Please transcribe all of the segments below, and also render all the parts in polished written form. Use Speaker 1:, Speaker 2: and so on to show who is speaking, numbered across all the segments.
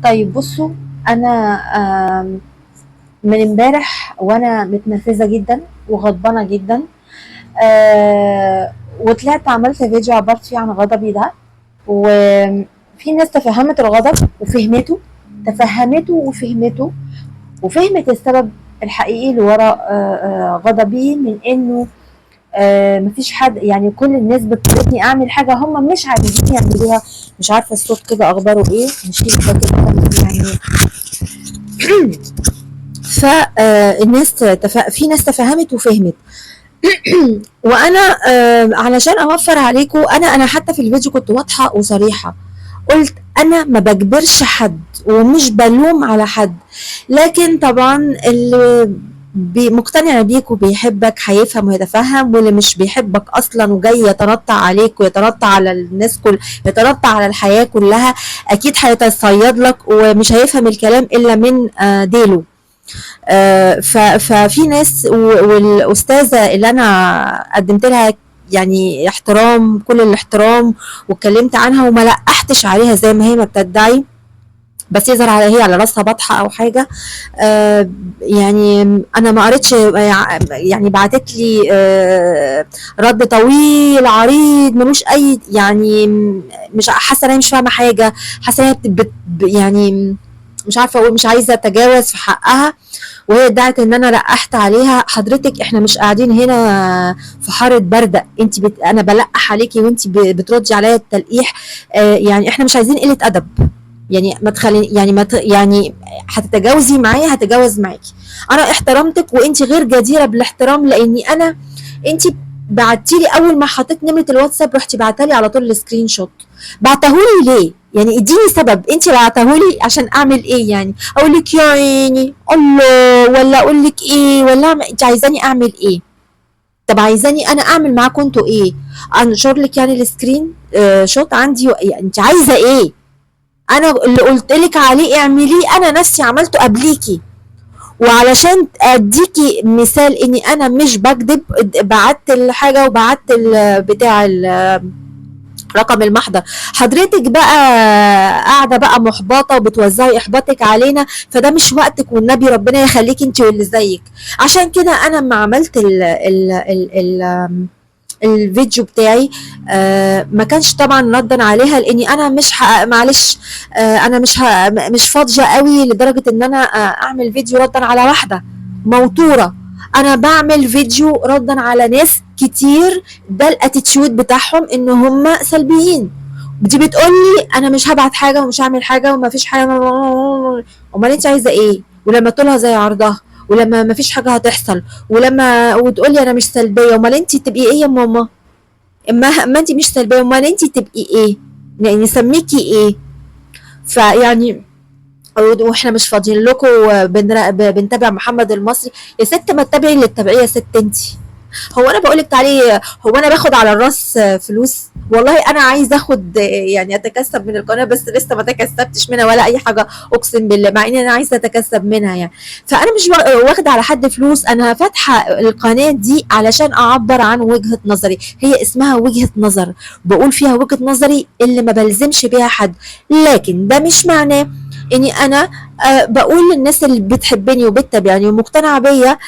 Speaker 1: طيب بصوا، انا آم، من امبارح وانا متنرفزه جدا وغضبانه جدا. وطلعت عملت فيديو عبرت فيه عن غضبي ده، وفي ناس تفهمت الغضب وفهمته، تفهمته وفهمته، وفهمت السبب الحقيقي اللي ورا غضبي، من انه مفيش حد، يعني كل الناس بتطلبني اعمل حاجه هم مش عايزين يعملوها. مش عارفه الصوت كده اخباره ايه، نشيل ده كده يعني. فالناس في ناس تفهمت وفهمت. وانا علشان اوفر عليكم، انا حتى في الفيديو كنت واضحه وصريحه، قلت انا ما بجبرش حد ومش بلوم على حد، لكن طبعا اللي مقتنع بيك وبيحبك هيفهم ويتفهم، واللي مش بيحبك اصلا وجاي يتنطع عليك ويتنطع على الناس يتنطع على الحياه كلها، اكيد هيتصيد لك ومش هيفهم الكلام الا من ديله. ففي ناس والاستاذه اللي انا قدمت لها يعني احترام، كل الاحترام، واتكلمت عنها وما لقحتش عليها زي ما هي ما بتدعي، بس يظهر على هي على راسها بطحه او حاجه. يعني انا ما قريتش، يعني بعتت لي رد طويل عريض ملوش اي يعني، مش حاسه ان هي مش فاهمه حاجه، حاسه ان هي يعني مش عارفه اقول، مش عايزه اتجاوز في حقها، وهي ادعت ان انا لقحت عليها. حضرتك احنا مش قاعدين هنا في حاره بارده، انت انا بلقح عليكي وانت بتردي عليا التلقيح. يعني احنا مش عايزين قله ادب، يعني ما تخلي يعني ما ت... يعني هتتجاوزي معايا هتجاوز معاكي. انا احترمتك وانت غير جديره بالاحترام، لاني انت بعتي لي اول ما حطيت نمره الواتساب، رحتي بعتها على طول السكرين شوت. بعتهولي ليه؟ يعني اديني سبب، انت بعتهولي عشان اعمل ايه؟ يعني اقول لك يا عيني الله، ولا اقول لك ايه، ولا انت عايزاني اعمل ايه؟ طب عايزاني انا اعمل معاكم انتوا ايه؟ انشر لك يعني السكرين شوت عندي؟ يعني انت عايزه ايه؟ انا اللي قلت لك عليه اعمليه انا نفسي عملته قبليكي. وعلشان اديكي مثال اني انا مش بكذب، بعت الحاجه وبعت بتاع رقم المحضر. حضرتك بقى قاعده بقى محبطه وبتوزعي احباطك علينا، فده مش وقتك، والنبي ربنا يخليك انت واللي زيك. عشان كده انا لما عملت الفيديو بتاعي ما كانش طبعا ردا عليها، لاني انا مش معلش، انا مش فاضيه قوي لدرجه ان انا اعمل فيديو ردا على واحده موتوره. انا بعمل فيديو ردا على ناس كتير، ده الاتيتيود بتاعهم ان هم سلبيين. دي بتقول لي انا مش هبعت حاجه ومش هعمل حاجه وما فيش حاجه. امال انت عايزه ايه؟ ولما تقولها زي عرضها، ولما ما فيش حاجه هتحصل، ولما وتقولي انا مش سلبيه، امال انت تبقي ايه يا ماما؟ اما انت مش سلبيه، امال انت تبقي ايه؟ يعني نسميكي ايه؟ فيعني واحنا مش فاضيين لكم بنتابع محمد المصري. يا ست ما تتابعي اللي تتابعيه يا ست انت. هو انا بقولك تعالي، هو انا باخد على الراس فلوس؟ والله انا عايزه اخد يعني اتكسب من القناه، بس لسه ما تكسبتش منها ولا اي حاجه، اقسم بالله، مع ان انا عايزه اتكسب منها يعني. فانا مش واخده على حد فلوس، انا فاتحه القناه دي علشان اعبر عن وجهه نظري، هي اسمها وجهه نظر، بقول فيها وجهه نظري اللي ما بلزمش بيها حد. لكن ده مش معناه اني انا بقول للناس اللي بتحبني وبتتابعني ومقتنعه بيا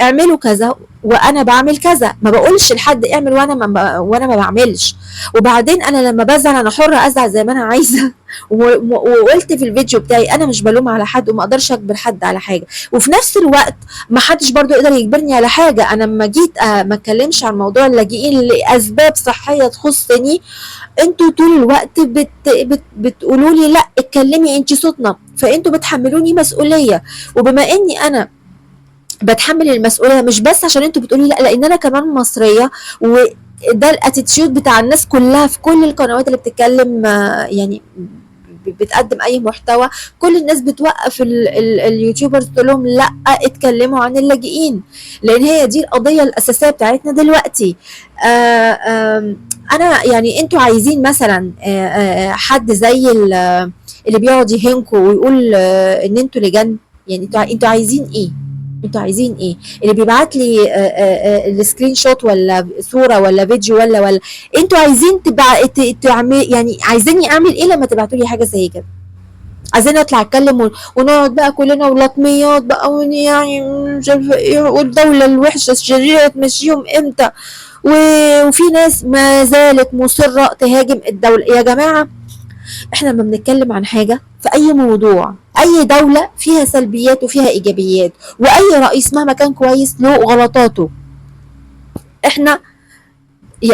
Speaker 1: اعملوا كذا وانا بعمل كذا. ما بقولش لحد اعمل وانا ما بعملش. وبعدين انا لما بزعل انا حره ازعل زي ما انا عايزه. وقلت في الفيديو بتاعي انا مش بلوم على حد وما اقدرش اجبر حد على حاجه، وفي نفس الوقت ما حدش برضو يقدر يجبرني على حاجه. انا لما جيت ما اتكلمش عن موضوع اللاجئين لاسباب صحيه تخصني، انتوا طول الوقت بتقولوا لي لا اتكلمي انت صوتنا، فانتوا بتحملوني مسؤوليه. وبما اني انا بتحمل المسؤوليه مش بس عشان انتوا بتقولي لا، لان انا كمان مصريه، وده الاتيتيود بتاع الناس كلها في كل القنوات اللي بتتكلم يعني بتقدم اي محتوى. كل الناس بتوقف اليوتيوبرز تقول لهم لا اتكلموا عن اللاجئين، لان هي دي القضيه الاساسيه بتاعتنا دلوقتي. انا يعني انتوا عايزين مثلا حد زي اللي بيقعد يهنكوا ويقول ان انتوا لجان؟ يعني انتوا عايزين ايه؟ انتوا عايزين ايه؟ اللي بيبعت لي السكرين شوت ولا صوره ولا فيديو ولا انتوا عايزين تعمل، يعني عايزيني اعمل ايه لما تبعتوا لي حاجه زي كده؟ عايزين نطلع اتكلم ونقعد بقى كلنا ولطميات بقى يعني مش عارفه ايه، والدوله الوحشه الشريره تمشيهم امتى، وفي ناس ما زالت مصره تهاجم الدوله. يا جماعه احنا لما بنتكلم عن حاجه في اي موضوع، اي دوله فيها سلبيات وفيها ايجابيات، واي رئيس مهما كان كويس له غلطاته. احنا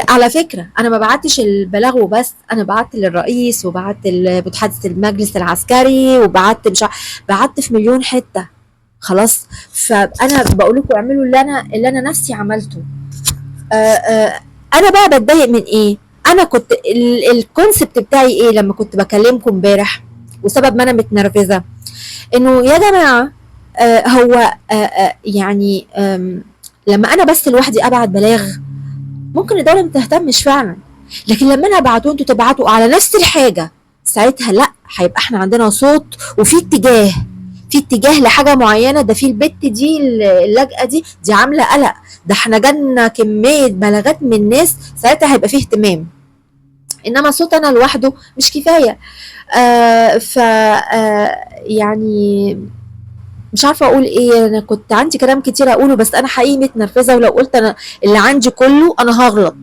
Speaker 1: على فكرة أنا ما بعتش البلاغ وبس، أنا بعت للرئيس وبعت لمتحدث المجلس العسكري وبعت مش بعت في مليون حتة. خلاص، فأنا بقول لكم اعملوا اللي أنا نفسي عملته. أنا بقى بتضايق من إيه؟ أنا كنت الكونسبت بتاعي إيه لما كنت بكلمكم امبارح، وسبب ما أنا متنرفزة إنه يا جماعة هو يعني لما أنا بس لوحدي أبعت بلاغ ممكن الدولة ما تهتمش فعلا، لكن لما انا ابعته انتوا تبعتوا على نفس الحاجة، ساعتها لا، هيبقى احنا عندنا صوت وفي اتجاه، في اتجاه لحاجة معينة. ده في البت دي اللاجئة دي عاملة قلق، ده احنا جالنا كمية بلاغات من ناس، ساعتها هيبقى فيه اهتمام. انما صوت انا لوحده مش كفاية. ف يعني مش عارفة اقول ايه، انا كنت عندي كلام كتير اقوله بس انا حقيقي متنرفزة، ولو قلت انا اللي عندي كله انا هغلط.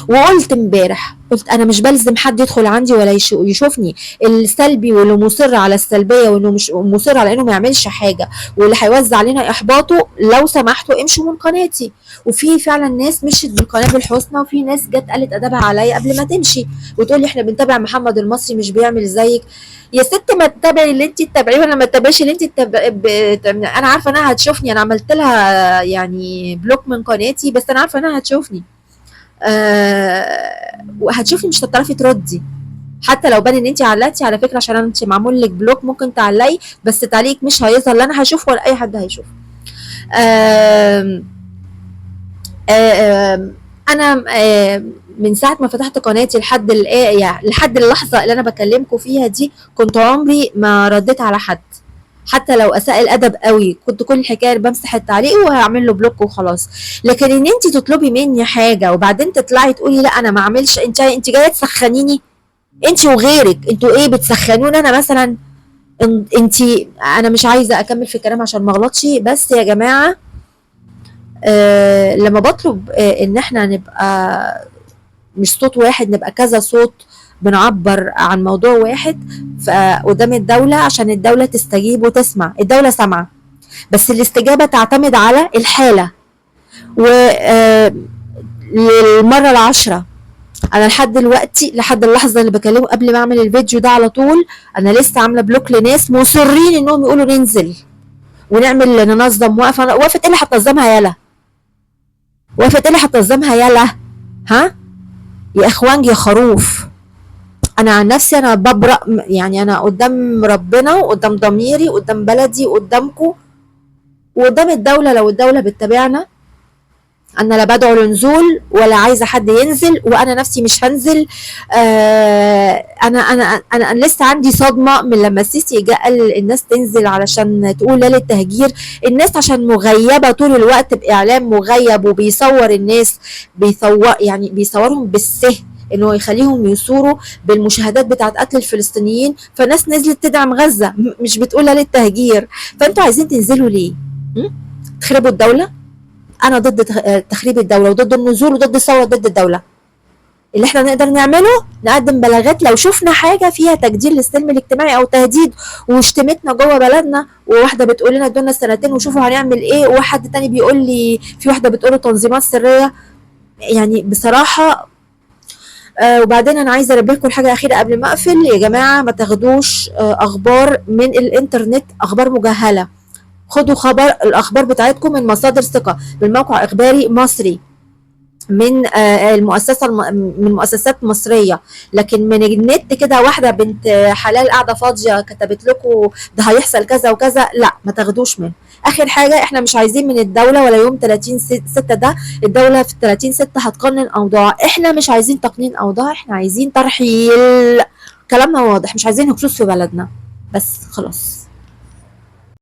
Speaker 1: وقلت امبارح، قلت انا مش بلزم حد يدخل عندي ولا يشوفني. السلبي واللي مصر على السلبيه واللي مش مصر على انه ما يعملش حاجه واللي هيوزع علينا احباطه، لو سمحتوا امشوا من قناتي. وفي فعلا ناس مشيت بالقناه بالحسنى، وفي ناس جت قالت ادبها عليا قبل ما تمشي وتقول لي احنا بنتابع محمد المصري مش بيعمل زيك. يا ست ما تتابعي اللي انت تتابعيه ولا ما تتابعيش اللي انت انا عارفه انها هتشوفني، انا عملت لها يعني بلوك من قناتي بس انا عارفه انها هتشوفني. وهتشوفي مش هتعرفي تردي، حتى لو بان ان انت علقتي على فكره، عشان انت معمول لك بلوك ممكن تعلقي بس تعليقك مش هيظهر، لا انا هشوف ولا اي حد هيشوف. آم آم انا من ساعه ما فتحت قناتي لحد اللحظه اللي انا بكلمكم فيها دي، كنت عمري ما رديت على حد، حتى لو اساء الادب قوي كنت كل الحكايه بمسح التعليق وهعمل له بلوك وخلاص. لكن ان انت تطلبي مني حاجه وبعدين تطلعي تقولي لا انا ما اعملش، انت جايه تسخنيني، انت وغيرك انتوا ايه بتسخنوني انا مثلا؟ انت انا مش عايزه اكمل في الكلام عشان ما اغلطش، بس يا جماعه لما بطلب ان احنا نبقى مش صوت واحد، نبقى كذا صوت بنعبر عن موضوع واحد قدام الدولة عشان الدولة تستجيب وتسمع. الدولة سامعة بس الاستجابة تعتمد على الحالة. للمرة العشرة أنا لحد دلوقتي، لحد اللحظة اللي بكلمه قبل ما أعمل الفيديو ده على طول، أنا لسه عاملة بلوك لناس مصرين إنهم يقولوا ننزل ونعمل ننظم وقفة. وقفة إيه اللي هتنظمها يلا؟ وقفة إيه اللي هتنظمها يلا؟ ها؟ يا إخوان يا خروف، انا عن نفسي انا ببرأ، يعني انا قدام ربنا وقدام ضميري وقدام بلدي وقدامكم وقدام الدولة، لو الدولة بتتابعنا انا لا بدعو لنزول ولا عايزة حد ينزل، وانا نفسي مش هنزل. انا لسه عندي صدمة من لما السيسي جه قال الناس تنزل علشان تقول لا للتهجير. الناس عشان مغيبة طول الوقت باعلام مغيب وبيصور الناس، يعني بيصورهم بالسه انه يخليهم يثوروا بالمشاهدات بتاعت قتل الفلسطينيين، فالناس نزلت تدعم غزة مش بتقول لا للتهجير. فانتوا عايزين تنزلوا ليه؟ تخربوا الدولة؟ انا ضد تخريب الدولة وضد النزول وضد الثورة ضد الدولة. اللي احنا نقدر نعمله نقدم بلاغات لو شفنا حاجة فيها تجدير للسلم الاجتماعي او تهديد وشتمتنا جوه بلدنا، وواحدة بتقول لنا ادونا سنتين وشوفوا هنعمل ايه، وواحد تاني بيقول لي في واحدة بتقول تنظيمات سرية. يعني بصراحة وبعدين انا عايزه انبهكم لحاجه اخيره قبل ما اقفل. يا جماعه ما تاخدوش اخبار من الانترنت، اخبار مجهله. خدوا الاخبار بتاعتكم من مصادر ثقه، من موقع اخباري مصري، من من مؤسسات مصريه. لكن من النت كده واحده بنت حلال قاعده فاضيه كتبت لكم ده هيحصل كذا وكذا، لا ما تاخدوش منه. اخر حاجه، احنا مش عايزين من الدوله ولا يوم 30/6 ده، الدوله في 30/6 هتقنن اوضاع، احنا مش عايزين تقنين اوضاع، احنا عايزين ترحيل. كلامنا واضح، مش عايزين هكسوس في بلدنا بس خلاص.